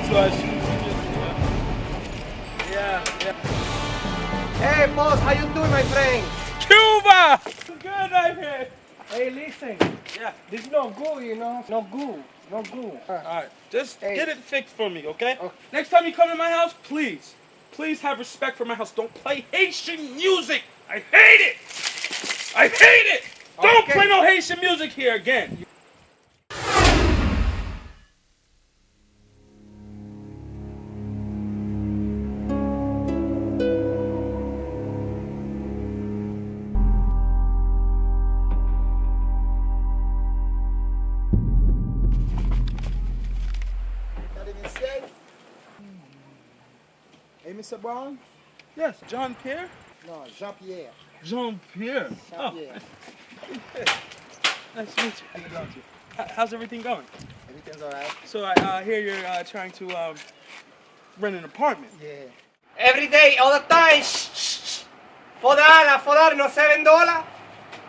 Yeah. Hey, boss, how you doing, my friend? Cuba! Good, I hear. Hey, listen. Yeah. This is no good, you know. No good. No good. Alright, just Hey. get it fixed for me, okay? Okay. Next time you come to my house, please have respect for my house. Don't play Haitian music. I hate it. I hate it. Don't Okay. play no Haitian music here again. Hey, Mr. Brown? Yes, John Pierre? No, Jean-Pierre. Jean-Pierre. Jean-Pierre. Nice to meet you. How's everything going? Everything's all right? So I hear you're trying to rent an apartment. Yeah. Every day, all the time. Shh. Fodar, no $7.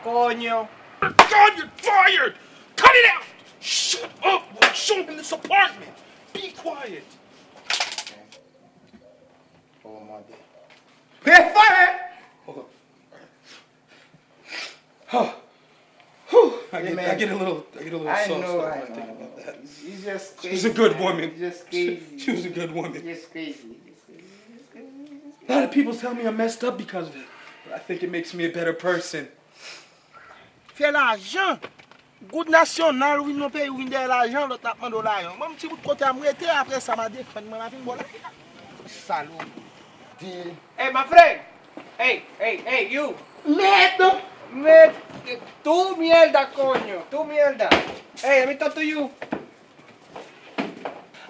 Coño. God, you're fired! Cut it out! Shut up! We'll show him this apartment. Be quiet. Oh, my day. Hey, fire! Hold on. I man. get a little I soft know, when I I think know. about that. He's just crazy. She's a good man. woman. He's just crazy. She was a good woman. He's just crazy. A lot of people tell me I messed up because of it, but I think it makes me a better person. Fè l'argent. Gout national ou vin nou pays ou vin de l'argent, l'autre n'a pas de l'argent. Moi, petit bout de côté à m'arrêter, après ça m'a défendu, moi, la fin bon. Salaud. Hey, my friend. Hey, you. Merde. Tu mierda, coño. Tu mierda. Hey, let me talk to you.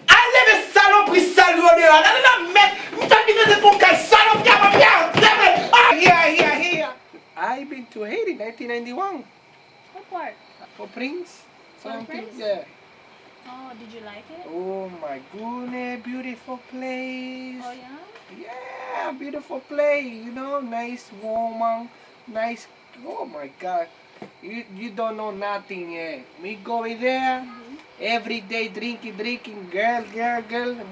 Allez, mais saloperie, saloperie. Allez, la merde. M't'a dit de ton cas, saloperie, ma merde. Here. I've been to Haiti, 1991. What part? For Prince. For Something, Prince? yeah. Oh, did you like it? Oh my goodness, beautiful place. Oh, yeah? Yeah, beautiful place. You know, nice woman, nice. Oh my God, you don't know nothing yet. Me go in there every day drinking, girl.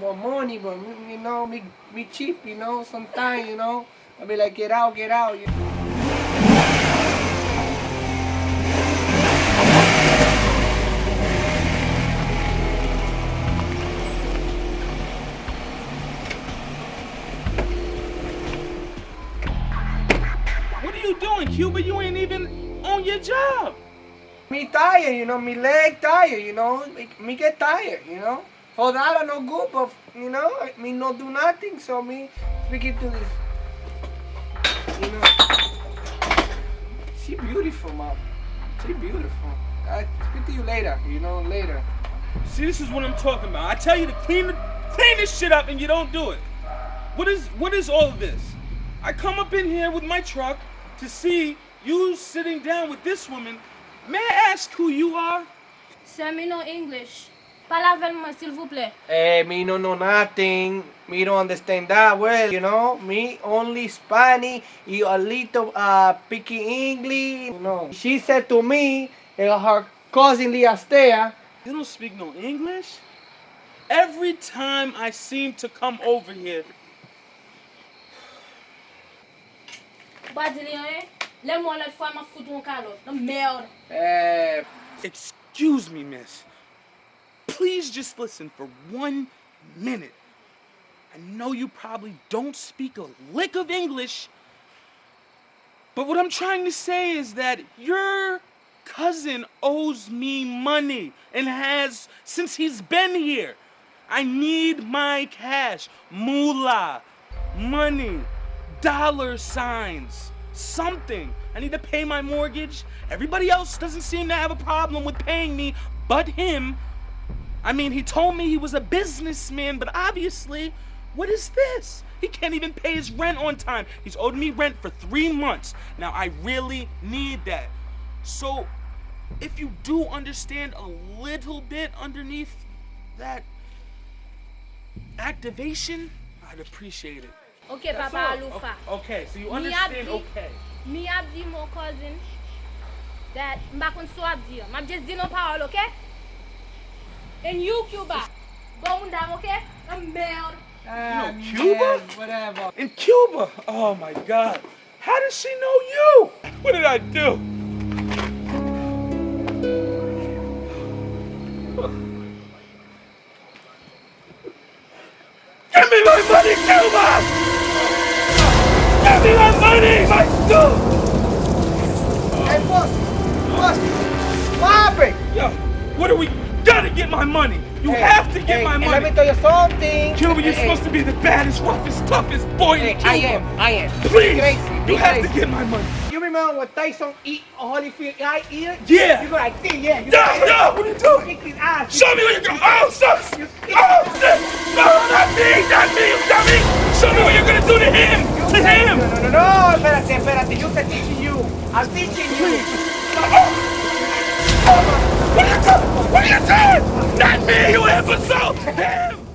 More money, but you know, me cheap. You know, sometimes you know, I be like get out. You know? What are you doing, Cuba? You ain't even on your job. Me tired, you know, me leg tired, you know, me get tired, you know. For that I no good, but you know, me not do nothing, so me speaking to this, you know. She beautiful, mom. She beautiful. I speak to you later, you know, later. See, this is what I'm talking about. I tell you to clean this shit up, and you don't do it. What is all of this? I come up in here with my truck to see you sitting down with this woman. May I ask who you are? Sir, me know English. Parle avec moi, s'il vous plaît. Hey, me no know nothing. Me don't understand that well, you know. Me only Spanish, you a little speaking English, you know. She said to me, her cousin Liastea. You don't speak no English? Every time I seem to come over here, Laisse-moi l'autre fois, m'a foutu mon calotte. Non, merde. excuse me, miss. Please just listen for 1 minute. I know you probably don't speak a lick of English, but what I'm trying to say is that your cousin owes me money and has since he's been here. I need my cash, moolah, money, dollar signs, something. I need to pay my mortgage. Everybody else doesn't seem to have a problem with paying me but him. I mean, he told me he was a businessman, but obviously, what is this? He can't even pay his rent on time. He's owed me rent for 3 months. Now, I really need that. So, if you do understand a little bit underneath that activation, I'd appreciate it. Okay, Papa Alufa. Okay, so you understand, okay. Me have dit mon cousin that m'bakon so have dit. M'a just dit non parole, okay? And you, Cuba, Go on down, okay? The merde. Ah, Cuba? man, whatever. In Cuba? Oh my God. How does she know you? What did I do? Give me my money, Cuba! Give me my money, my dude! Hey, boss, what happened? Yo, what are we? Gotta get my money. You have to get my Let money. me tell you something. Cuba, you're supposed to be the baddest, roughest, toughest boy in Cuba. I am. Please, Be crazy, you be have crazy. to get my money. You remember when Tyson eat Holyfield eye ear? Yeah. You go like this, yeah. You No, what are you doing? kick his ass. Show me where you're going. Oh, shit! Oh, shit! No, not me, you dummy! Show me what you're gonna do to him! To him! No, espérate. You can teaching you. I'm teaching you. What are you doing? What are you doing? Not me, you imbecile! Him!